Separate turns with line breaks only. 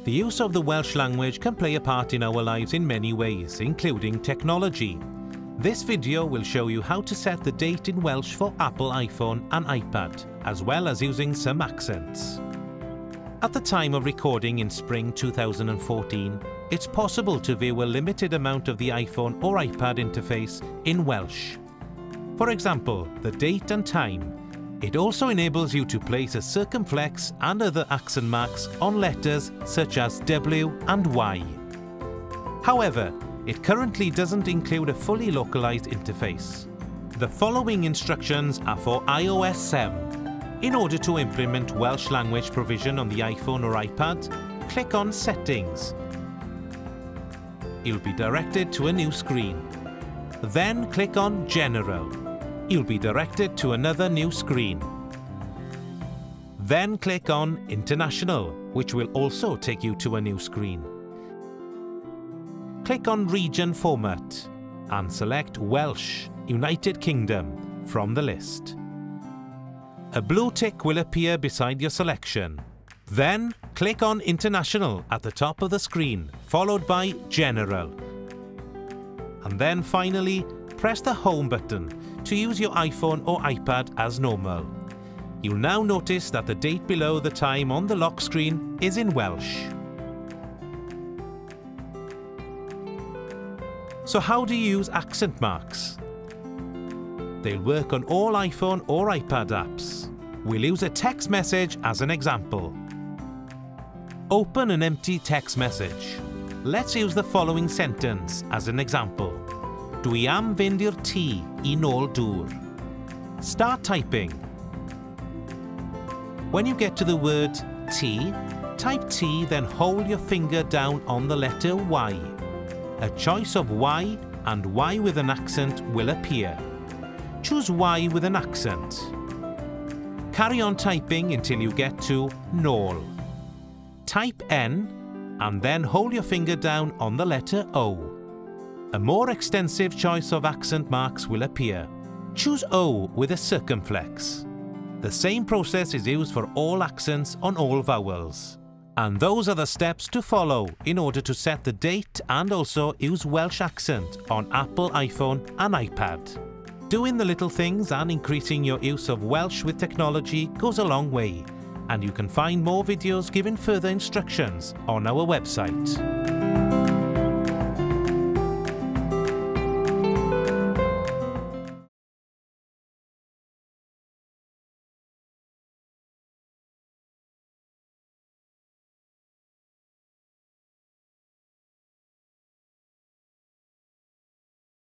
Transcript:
The use of the Welsh language can play a part in our lives in many ways, including technology. This video will show you how to set the date in Welsh for Apple iPhone and iPad, as well as using some accents. At the time of recording in spring 2014, it's possible to view a limited amount of the iPhone or iPad interface in Welsh. For example, the date and time. It also enables you to place a circumflex and other accent marks on letters such as W and Y. However, it currently doesn't include a fully localized interface. The following instructions are for iOS 7. In order to implement Welsh language provision on the iPhone or iPad, click on Settings. You'll be directed to a new screen. Then click on General. You'll be directed to another new screen. Then click on International, which will also take you to a new screen. Click on Region Format and select Welsh, United Kingdom from the list. A blue tick will appear beside your selection. Then click on International at the top of the screen, followed by General. And then finally, press the Home button to use your iPhone or iPad as normal. You'll now notice that the date below the time on the lock screen is in Welsh. So how do you use accent marks? They'll work on all iPhone or iPad apps. We'll use a text message as an example. Open an empty text message. Let's use the following sentence as an example. Dwi am fynd i'r tŷ I nôl dŵr. Start typing. When you get to the word T, type T, then hold your finger down on the letter Y. A choice of Y and Y with an accent will appear. Choose Y with an accent. Carry on typing until you get to nôl. Type N and then hold your finger down on the letter O. A more extensive choice of accent marks will appear. Choose O with a circumflex. The same process is used for all accents on all vowels. And those are the steps to follow in order to set the date and also use Welsh accent on Apple iPhone and iPad. Doing the little things and increasing your use of Welsh with technology goes a long way, and you can find more videos giving further instructions on our website.